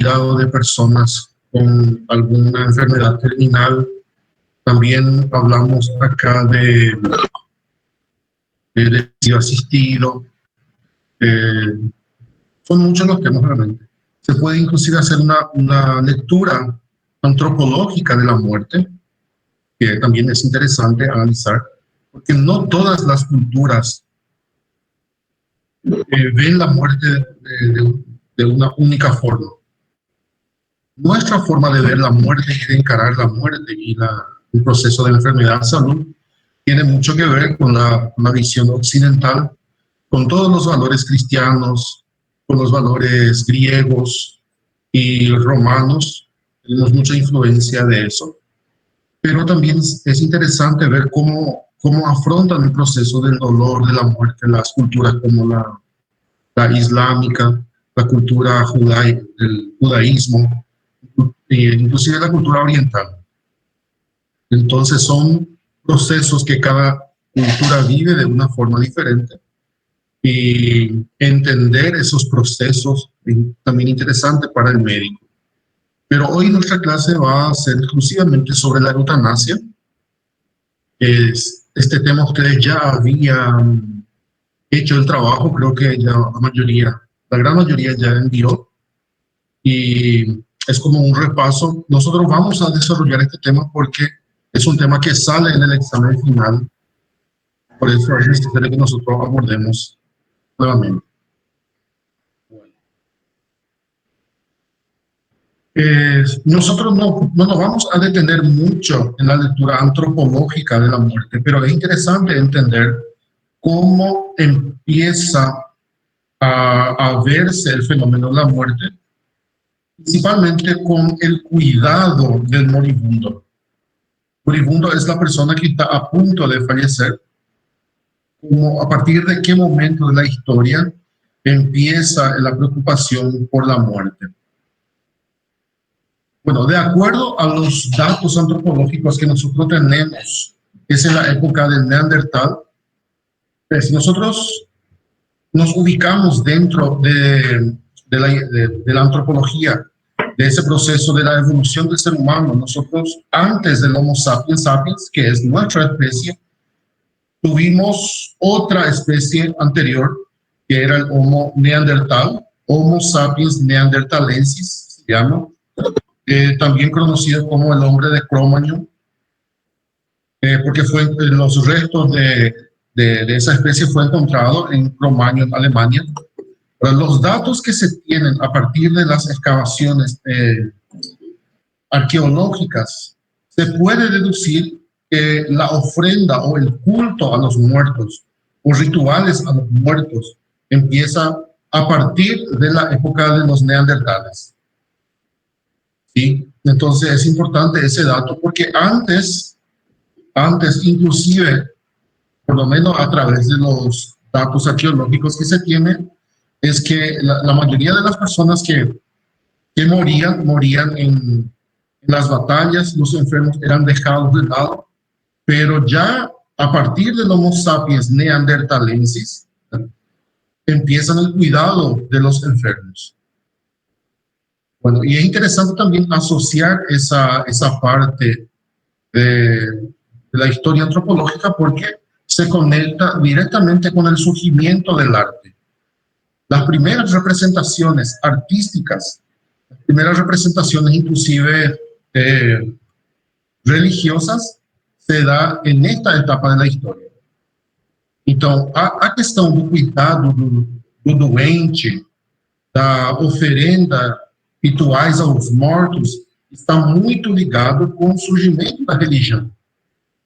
cuidado de personas con alguna enfermedad terminal. También hablamos acá de suicidio asistido. Son muchos los temas realmente. Se puede inclusive hacer una lectura antropológica de la muerte, que también es interesante analizar, porque no todas las culturas ven la muerte de una única forma. Nuestra forma de ver la muerte y de encarar la muerte y el proceso de enfermedad-salud tiene mucho que ver con la visión occidental, con todos los valores cristianos, con los valores griegos y romanos. Tenemos mucha influencia de eso. Pero también es interesante ver cómo afrontan el proceso del dolor, de la muerte, las culturas como la islámica, la cultura el judaísmo, inclusive la cultura oriental. Entonces son procesos que cada cultura vive de una forma diferente, y entender esos procesos es también interesante para el médico. Pero hoy nuestra clase va a ser exclusivamente sobre la eutanasia. Este tema ustedes ya habían hecho el trabajo, creo que ya la gran mayoría ya envió, y es como un repaso. Nosotros vamos a desarrollar este tema porque es un tema que sale en el examen final, por eso es necesario que nosotros abordemos nuevamente. Nosotros no nos vamos a detener mucho en la lectura antropológica de la muerte, pero es interesante entender cómo empieza a verse el fenómeno de la muerte, principalmente con el cuidado del moribundo. Moribundo es la persona que está a punto de fallecer. Como a partir de qué momento de la historia empieza la preocupación por la muerte. Bueno, de acuerdo a los datos antropológicos que nosotros tenemos, es en la época del Neandertal. Si nosotros nos ubicamos dentro de la antropología, de ese proceso de la evolución del ser humano, nosotros antes del Homo sapiens sapiens, que es nuestra especie, tuvimos otra especie anterior, que era el Homo neandertal, Homo sapiens neanderthalensis, se llama, también conocido como el hombre de Cro-Magnon, porque los restos de esa especie fue encontrado en Cro-Magnon, Alemania. Pero los datos que se tienen a partir de las excavaciones arqueológicas, se puede deducir que la ofrenda o el culto a los muertos o rituales a los muertos empieza a partir de la época de los neandertales. ¿Sí? Entonces es importante ese dato porque antes inclusive, por lo menos a través de los datos arqueológicos que se tienen, es que la mayoría de las personas que morían en las batallas, los enfermos eran dejados de lado, pero ya a partir del Homo sapiens neanderthalensis empiezan el cuidado de los enfermos. Bueno, y es interesante también asociar esa parte de la historia antropológica porque se conecta directamente con el surgimiento del arte. Las primeras representaciones artísticas, las primeras representaciones inclusive religiosas, se da en esta etapa de la história. Então, a questão do cuidado do doente, da oferenda, rituais aos mortos, está muito ligado com o surgimento da religião.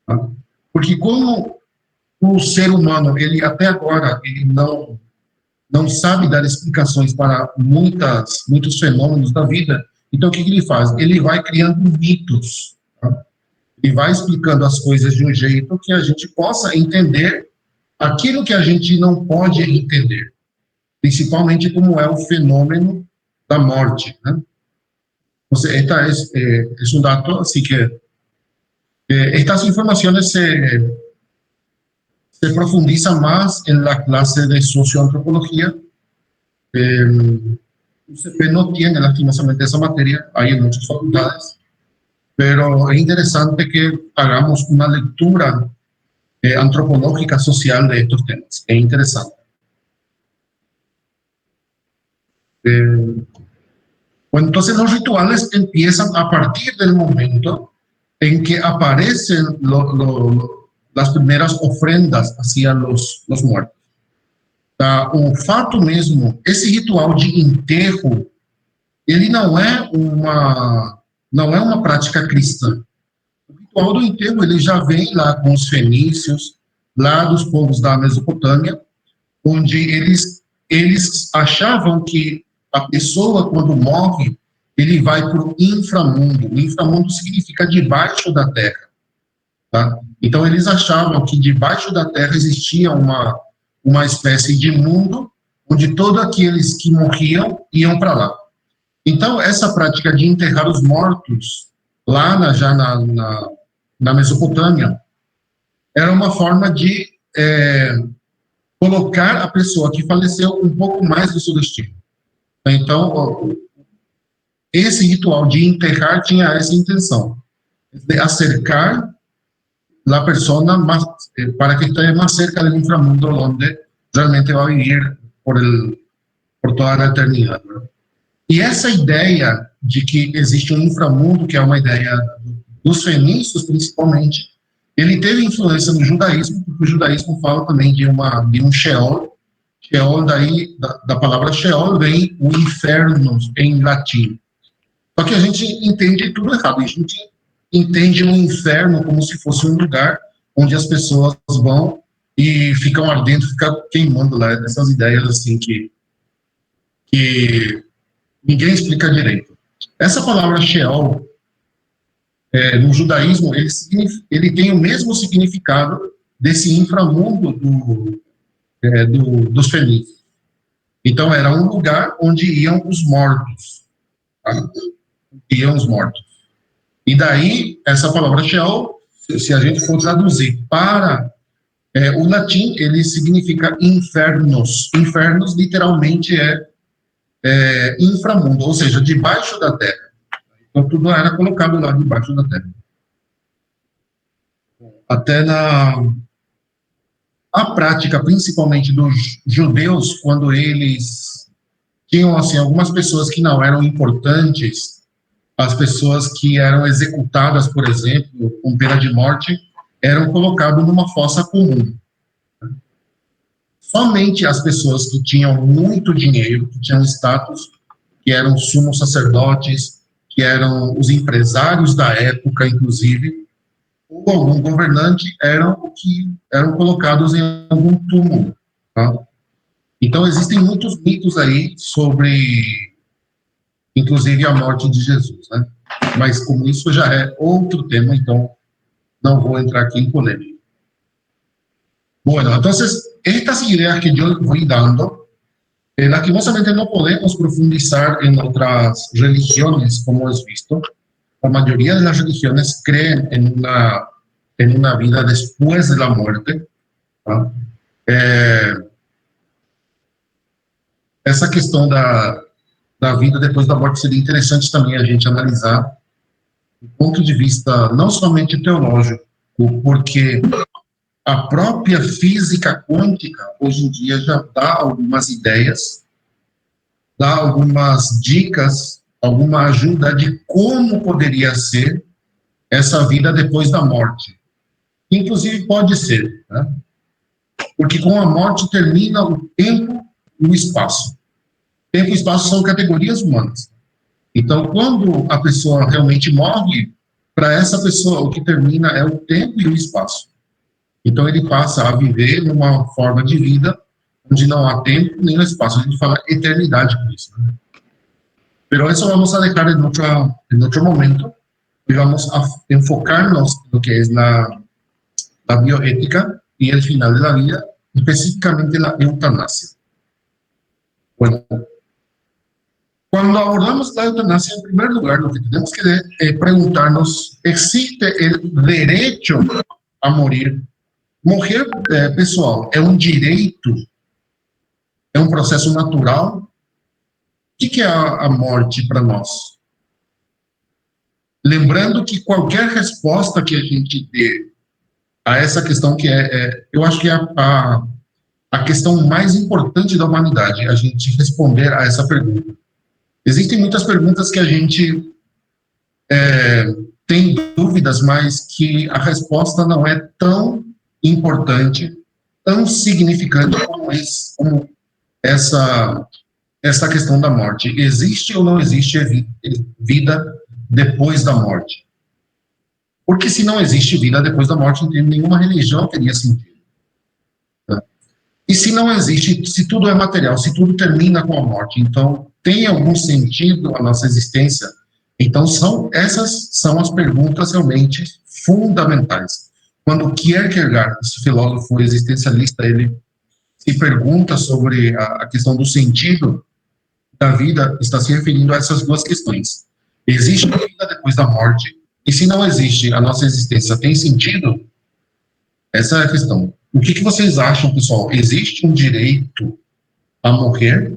Tá? Porque como o ser humano, ele até agora, ele não sabe dar explicações para muitos fenômenos da vida, então o que ele faz? Ele vai criando mitos, tá? Ele vai explicando as coisas de um jeito que a gente possa entender aquilo que a gente não pode entender, principalmente como é o fenômeno da morte, né? Entonces, esta es un dato, así que estas informaciones se profundizan más en la clase de socioantropología, UCP no tiene lastimosamente esa materia, hay en muchas facultades, pero es interesante que hagamos una lectura antropológica social de estos temas. Es interesante. Bueno, entonces los rituales empiezan a partir del momento en que aparecen las primeras ofrendas hacia los muertos. Tá? O fato mesmo, esse ritual de enterro, ele não é uma prática cristã. O ritual do enterro, ele já vem lá com os fenícios, lá dos povos da Mesopotâmia, onde eles achavam que a pessoa, quando morre, ele vai para o inframundo. O inframundo significa debaixo da terra. Tá? Então, eles achavam que debaixo da terra existia uma espécie de mundo onde todos aqueles que morriam iam para lá. Então, essa prática de enterrar os mortos lá já na Mesopotâmia era uma forma de colocar a pessoa que faleceu um pouco mais do seu destino. Então, esse ritual de enterrar tinha essa intenção, de acercar a pessoa para que esteja mais cerca do inframundo, onde realmente vai viver por toda a eternidade. Né? E essa ideia de que existe um inframundo, que é uma ideia dos fenícios, principalmente, ele teve influência no judaísmo, porque o judaísmo fala também de um Sheol. Sheol, daí, da palavra Sheol, vem o inferno em latim. Só que a gente entende tudo errado. A gente entende o inferno como se fosse um lugar onde as pessoas vão e ficam ardendo, ficam queimando lá. Essas ideias assim que ninguém explica direito. Essa palavra Sheol, no judaísmo, ele tem o mesmo significado desse inframundo dos fenícios. Então, era um lugar onde iam os mortos. Tá? Iam os mortos. E daí, essa palavra Sheol, se a gente for traduzir para o latim, ele significa infernos. Infernos, literalmente, inframundo, ou seja, debaixo da terra. Então, tudo era colocado lá debaixo da terra. Até a prática, principalmente dos judeus, quando eles tinham, assim, algumas pessoas que não eram importantes, as pessoas que eram executadas, por exemplo, com pena de morte, eram colocadas numa fossa comum. Somente as pessoas que tinham muito dinheiro, que tinham status, que eram sumos sacerdotes, que eram os empresários da época, inclusive, ou algum governante, eram colocados em algum túmulo. Tá? Então, existem muitos mitos aí sobre, inclusive, a morte de Jesus, né? Mas, como isso já é outro tema, então, não vou entrar aqui em polêmica. Bueno, entonces, estas ideas que yo voy dando, lastimosamente no podemos profundizar en otras religiones, como has visto. La mayoría de las religiones creen en una vida después de la muerte. ¿No? Essa questão da vida depois da morte seria interessante também a gente analisar do ponto de vista não somente teológico, porque a própria física quântica, hoje em dia, já dá algumas ideias, dá algumas dicas, alguma ajuda de como poderia ser essa vida depois da morte. Inclusive, pode ser, né? Porque com a morte termina o tempo e o espaço. Tempo e espaço são categorias humanas. Então, quando a pessoa realmente morre, para essa pessoa, o que termina é o tempo e o espaço. Então, ele passa a viver numa forma de vida onde não há tempo nem espaço. A gente fala eternidade com isso. Né? Pero eso vamos a dejar en otro momento y vamos a enfocarnos en lo que es la bioética y el final de la vida, específicamente la eutanasia. Bueno, cuando abordamos la eutanasia, en primer lugar, lo que tenemos que preguntarnos, ¿existe el derecho a morir? Morrer, pessoal, é um direito, é um processo natural, que é a morte para nós? Lembrando que qualquer resposta que a gente dê a essa questão que eu acho que é a questão mais importante da humanidade, a gente responder a essa pergunta. Existem muitas perguntas que a gente tem dúvidas, mas que a resposta não é tão importante, tão significante como essa questão da morte. Existe ou não existe vida depois da morte? Porque se não existe vida depois da morte, nenhuma religião teria sentido. Tá? E se não existe, se tudo é material, se tudo termina com a morte, então tem algum sentido a nossa existência? Então essas são as perguntas realmente fundamentais. Quando Kierkegaard, esse filósofo existencialista, ele se pergunta sobre a questão do sentido da vida, está se referindo a essas duas questões. Existe vida depois da morte? E se não existe, a nossa existência tem sentido? Essa é a questão. O que vocês acham, pessoal? Existe um direito a morrer?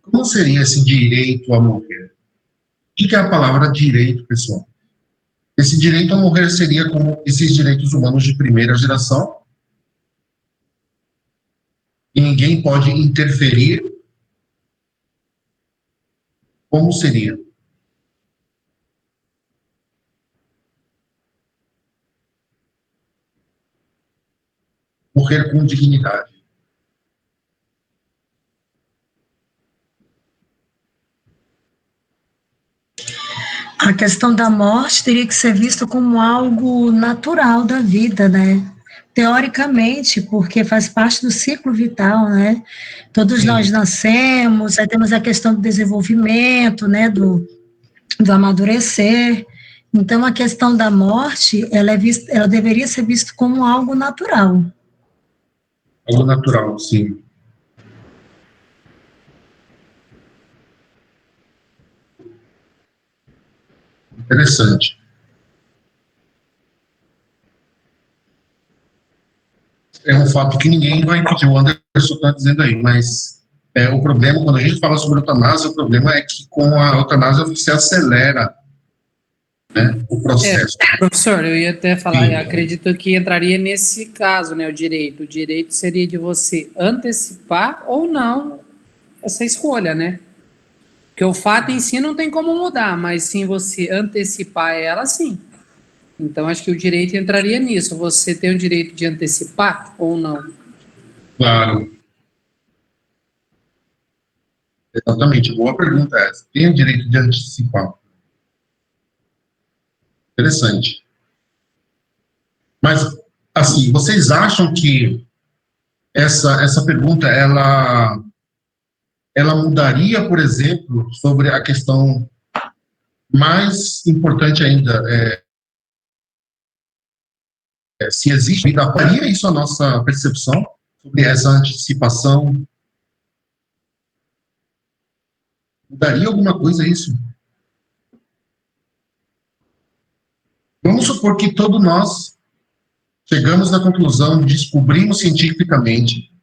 Como seria esse direito a morrer? O que é a palavra direito, pessoal? Esse direito a morrer seria como esses direitos humanos de primeira geração, e ninguém pode interferir. Como seria? Morrer com dignidade. A questão da morte teria que ser vista como algo natural da vida, né? Teoricamente, porque faz parte do ciclo vital, né? Todos nós nascemos, aí temos a questão do desenvolvimento, né? Do amadurecer. Então, a questão da morte, ela deveria ser vista como algo natural. Algo natural, sim. Interessante. É um fato que ninguém vai impedir, o Anderson está dizendo aí, mas o problema, quando a gente fala sobre eutanásia, o problema é que com a eutanásia você acelera, né, o processo. Professor, eu ia até falar, eu acredito que entraria nesse caso, né, o direito. O direito seria de você antecipar ou não essa escolha, né? Porque o fato em si não tem como mudar, mas sim você antecipar ela, sim. Então, acho que o direito entraria nisso. Você tem o direito de antecipar ou não? Claro. Exatamente. Boa pergunta essa. Tem o direito de antecipar. Interessante. Mas, assim, vocês acham que essa pergunta, ela mudaria, por exemplo, sobre a questão mais importante ainda, se existe vida, mudaria isso a nossa percepção sobre essa antecipação? Mudaria alguma coisa isso? Vamos supor que todos nós chegamos na conclusão, descobrimos cientificamente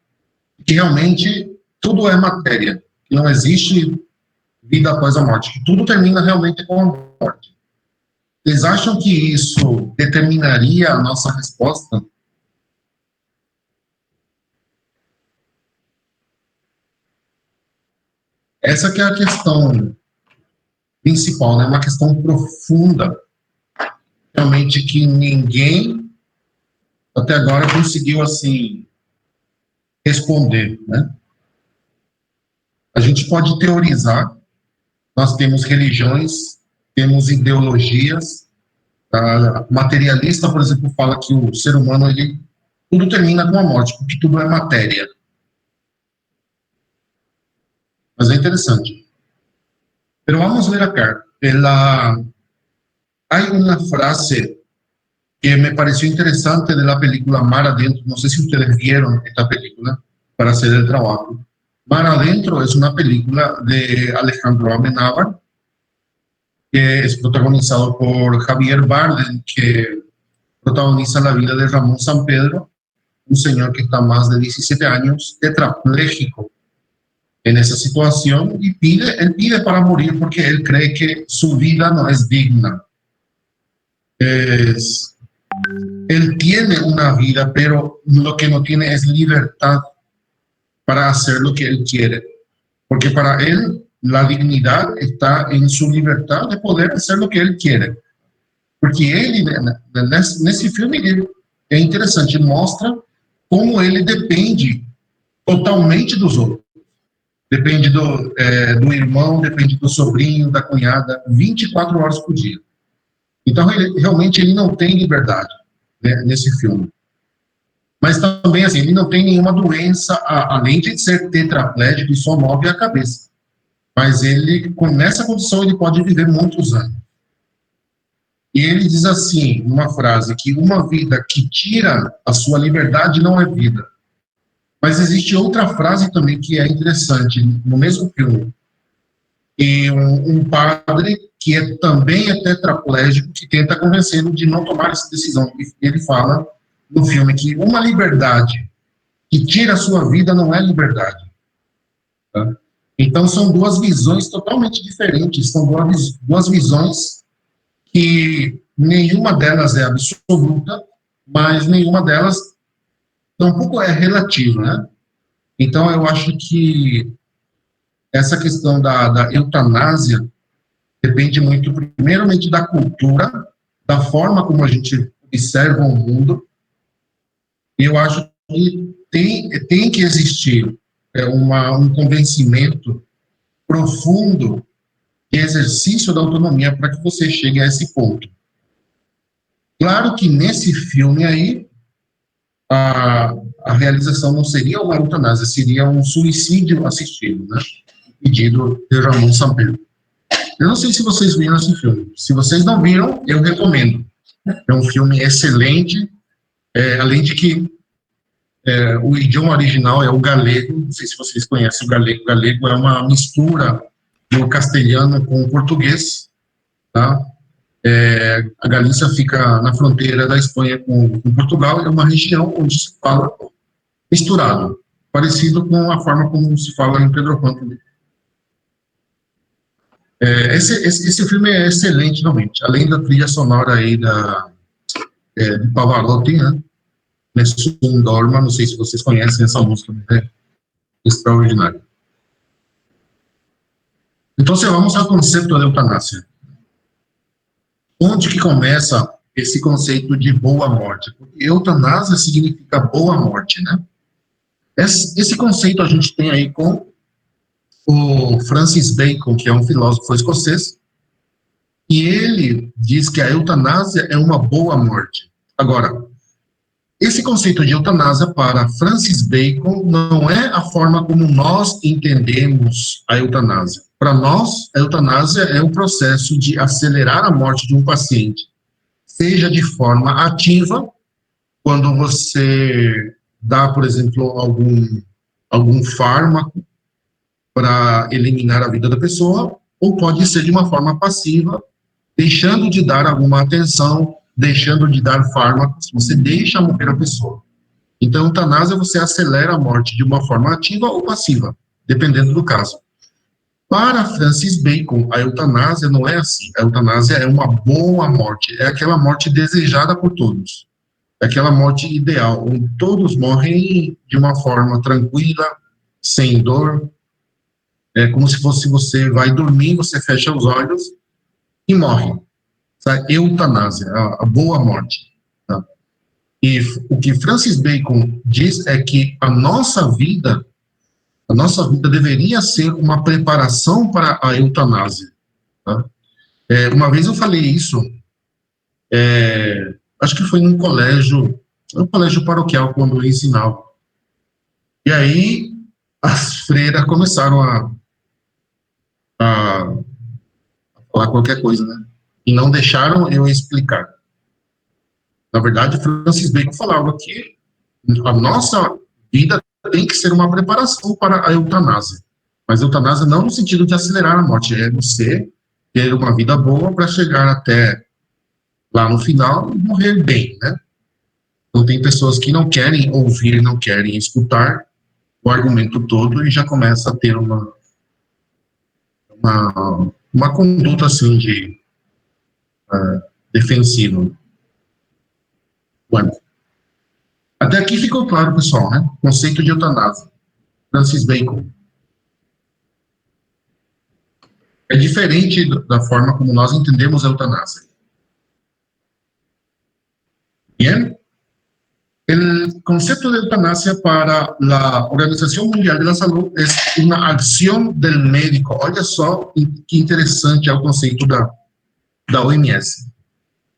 que realmente tudo é matéria, que não existe vida após a morte, que tudo termina realmente com a morte. Vocês acham que isso determinaria a nossa resposta? Essa que é a questão principal, né? Uma questão profunda, realmente que ninguém até agora conseguiu assim responder, né? A gente pode teorizar, nós temos religiões, temos ideologias. A materialista, por exemplo, fala que o ser humano tudo termina com a morte, porque tudo é matéria. Mas é interessante. Pero vamos ver acá. Hay una frase que me pareció interesante de la película Mar Adentro. No sé si ustedes vieron esta película para hacer el trabajo. Mar Adentro es una película de Alejandro Amenábar, que es protagonizado por Javier Bardem, que protagoniza la vida de Ramón Sampedro, un señor que está más de 17 años, tetrapléjico en esa situación, y él pide para morir porque él cree que su vida no es digna. Él tiene una vida, pero lo que no tiene es libertad para hacer lo que él quiere, porque para él la dignidad está en su libertad de poder hacer lo que ele quiere. Porque ele, nesse filme, é interessante, mostra como ele depende totalmente dos outros. Depende do irmão, depende do sobrinho, da cunhada, 24 horas por dia. Então, realmente, ele não tem liberdade, né, nesse filme. Mas também, assim, ele não tem nenhuma doença, além de ser tetraplégico e só move a cabeça. Mas ele, nessa condição, ele pode viver muitos anos. E ele diz assim, numa frase, que uma vida que tira a sua liberdade não é vida. Mas existe outra frase também que é interessante, no mesmo filme. E um padre que também é tetraplégico, que tenta convencê-lo de não tomar essa decisão. Ele fala no filme que uma liberdade que tira a sua vida não é liberdade. Tá? Então, são duas visões totalmente diferentes, são duas visões que nenhuma delas é absoluta, mas nenhuma delas tampouco é relativa, né? Então, eu acho que essa questão da eutanásia depende muito, primeiramente, da cultura, da forma como a gente observa o mundo, e eu acho que tem que existir um convencimento profundo de exercício da autonomia para que você chegue a esse ponto. Claro que nesse filme aí, a realização não seria uma eutanásia, seria um suicídio assistido, né? Pedido de Ramón Sampedro. Eu não sei se vocês viram esse filme. Se vocês não viram, eu recomendo. É um filme excelente, além de que o idioma original é o galego. Não sei se vocês conhecem o galego. O galego é uma mistura do castelhano com o português, tá? A Galícia fica na fronteira da Espanha com Portugal, é uma região onde se fala misturado, parecido com a forma como se fala em Pedro Juan também. Esse filme é excelente, realmente, além da trilha sonora aí de Pavarotti, né? Nessun Dorma, não sei se vocês conhecem essa música, é extraordinária. Então, vamos ao conceito da eutanásia. Onde que começa esse conceito de boa morte? Porque eutanásia significa boa morte, né? Esse conceito a gente tem aí com o Francis Bacon, que é um filósofo escocês, e ele diz que a eutanásia é uma boa morte. Agora, esse conceito de eutanásia para Francis Bacon não é a forma como nós entendemos a eutanásia. Para nós, a eutanásia é o processo de acelerar a morte de um paciente, seja de forma ativa, quando você dá, por exemplo, algum fármaco para eliminar a vida da pessoa, ou pode ser de uma forma passiva, deixando de dar alguma atenção, deixando de dar fármacos, você deixa morrer a pessoa. Então, a eutanásia, você acelera a morte de uma forma ativa ou passiva, dependendo do caso. Para Francis Bacon, a eutanásia não é assim. A eutanásia é uma boa morte, é aquela morte desejada por todos. É aquela morte ideal, onde todos morrem de uma forma tranquila, sem dor. É como se fosse você vai dormir, você fecha os olhos e morre. A eutanásia, a boa morte. Tá? E o que Francis Bacon diz é que a nossa vida deveria ser uma preparação para a eutanásia. Tá? Uma vez eu falei isso, acho que foi num colégio paroquial, quando eu ensinava. E aí, as freiras começaram a falar qualquer coisa, né? e não deixaram eu explicar. Na verdade, Francis Bacon falava que a nossa vida tem que ser uma preparação para a eutanásia. Mas eutanásia não no sentido de acelerar a morte, é você ter uma vida boa para chegar até lá no final e morrer bem, né? Então tem pessoas que não querem ouvir, não querem escutar o argumento todo e já começa a ter uma conduta assim de defensiva. Bueno, até aqui ficou claro, pessoal, né? Conceito de eutanásia. Francis Bacon. É diferente da forma como nós entendemos a eutanásia. Bien, el concepto de eutanasia para la Organización Mundial de la Salud es una acción del médico. Olha só que interessante é o conceito da OMS.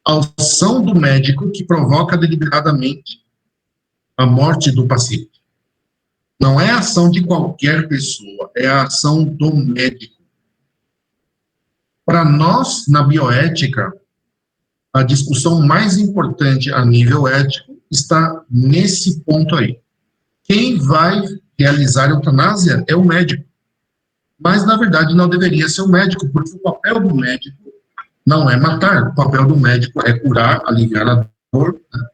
A ação do médico que provoca deliberadamente a morte do paciente. Não é a ação de qualquer pessoa, é a ação do médico. Para nós, na bioética, a discussão mais importante a nível ético está nesse ponto aí. Quem vai realizar a eutanásia é o médico. Mas, na verdade, não deveria ser o médico, porque o papel do médico não é matar. O papel do médico é curar, aliviar a dor. Né?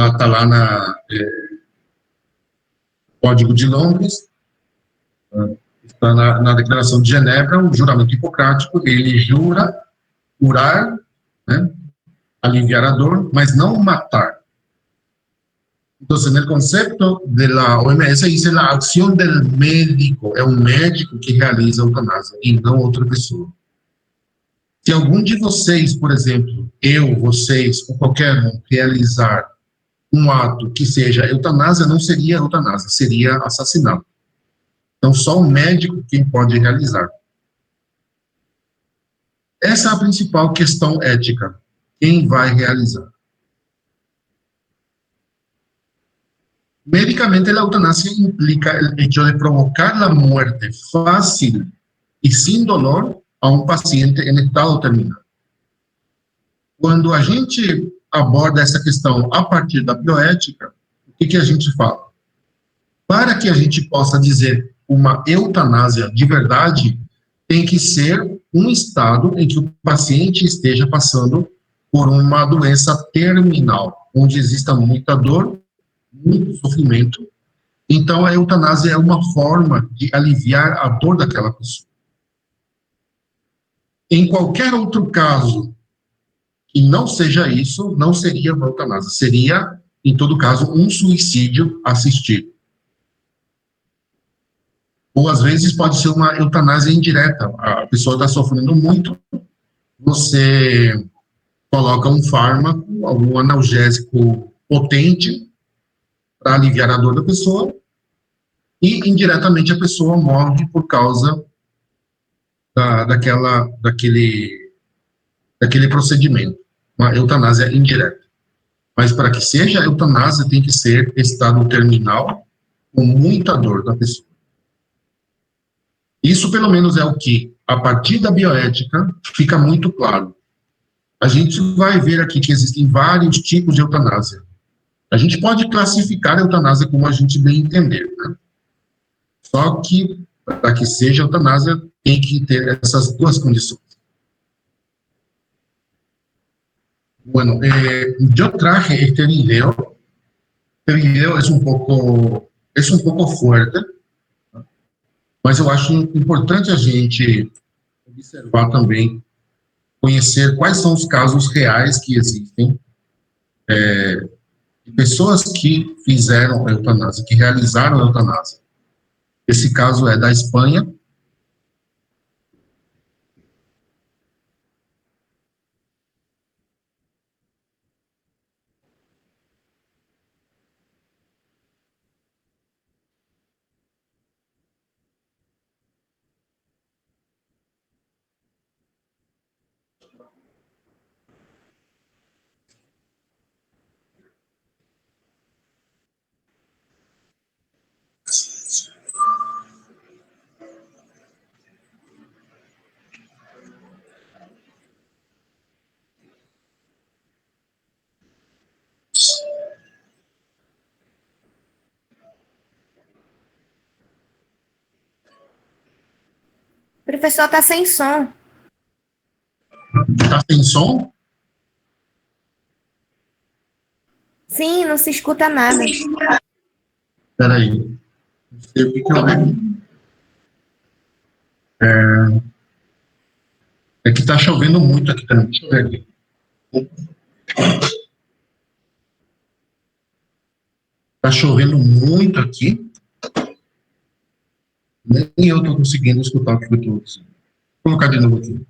Está lá na Código de Londres, está na Declaração de Genebra, o juramento hipocrático, ele jura curar, né? Aliviar a dor, mas não matar. Entonces, en el concepto de la OMS dice la acción del médico, é o médico que realiza a eutanásia e não outra pessoa. Se algum de vocês, por exemplo, eu, vocês, ou qualquer um, realizar um ato que seja eutanásia, não seria eutanásia, seria assassinato. Então, só o médico quem pode realizar. Essa é a principal questão ética. Quem vai realizar? Médicamente, la eutanasia implica el hecho de provocar la muerte fácil y sin dolor a un paciente en estado terminal. Quando a gente aborda essa questão a partir da bioética, o que a gente fala? Para que a gente possa dizer uma eutanásia de verdade, tem que ser um estado em que o paciente esteja passando por uma doença terminal, onde exista muita dor, muito sofrimento. Então, a eutanásia é uma forma de aliviar a dor daquela pessoa. Em qualquer outro caso que não seja isso, não seria uma eutanásia. Seria, em todo caso, um suicídio assistido. Ou, às vezes, pode ser uma eutanásia indireta. A pessoa está sofrendo muito, você coloca um fármaco, algum analgésico potente, para aliviar a dor da pessoa, e indiretamente a pessoa morre por causa daquele procedimento, uma eutanásia indireta. Mas para que seja eutanásia, tem que ser estado terminal, com muita dor da pessoa. Isso, pelo menos, é o que, a partir da bioética, fica muito claro. A gente vai ver aqui que existem vários tipos de eutanásia. A gente pode classificar a eutanásia como a gente bem entender, né? Só que, para que seja eutanásia, tem que ter essas duas condições. Bueno, yo traje este video. Este video es un poco fuerte, mas eu acho importante a gente observar também, conhecer quais são os casos reais que existem, de pessoas que fizeram a eutanásia, que realizaram a eutanásia. Esse caso é da Espanha. Professor, tá sem som. Tá sem som? Sim, não se escuta nada. Espera aí. Não sei o que que eu... É que tá chovendo muito aqui também. Deixa eu ver aqui. Tá chovendo muito aqui. Nem eu tô conseguindo escutar o que eu tô dizendo. Vou colocar de novo aqui.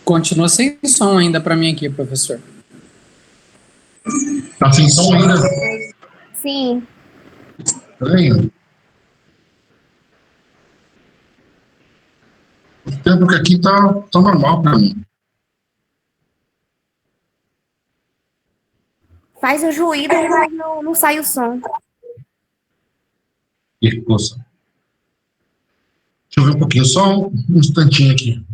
Continua sem som ainda para mim aqui, professor. Tá sem som ainda? Sim. Estranho. O tempo que aqui tá normal para mim. Faz um ruído, mas não sai o som. Que coisa. Deixa eu ver um pouquinho, só um instantinho aqui.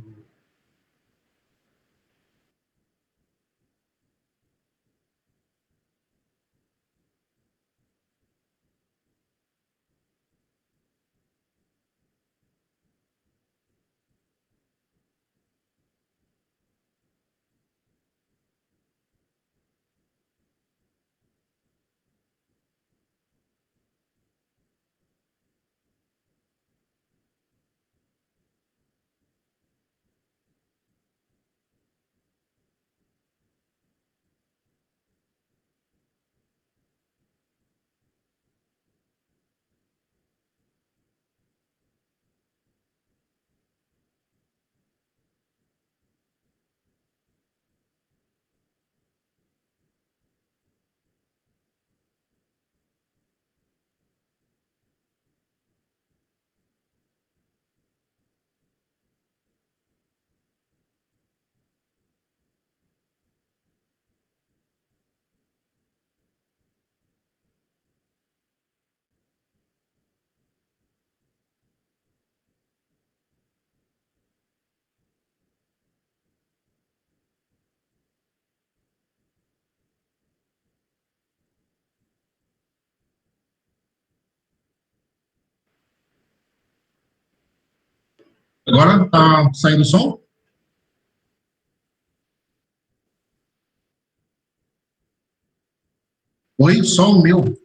Agora tá saindo som? Oi, só o meu.